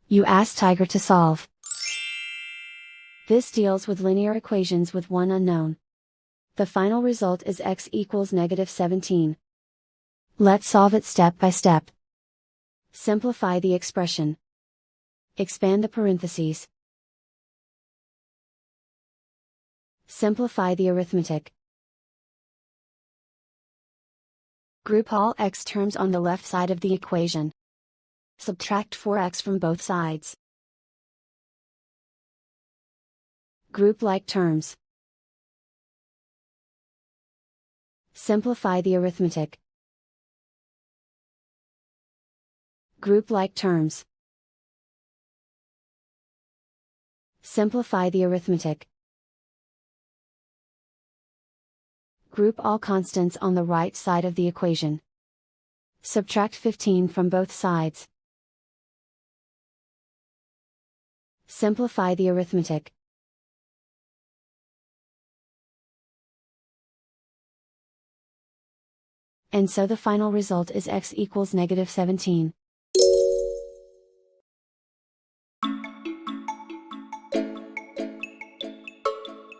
You ask Tiger to solve. This deals with linear equations with one unknown. The final result is x equals -17. Let's solve it step by step. Simplify the expression. Expand the parentheses. Simplify the arithmetic. Group all x terms on the left side of the equation. Subtract 4x from both sides. Group like terms. Simplify the arithmetic. Group like terms. Simplify the arithmetic. Group all constants on the right side of the equation. Subtract 15 from both sides. Simplify the arithmetic. And so the final result is x equals -17.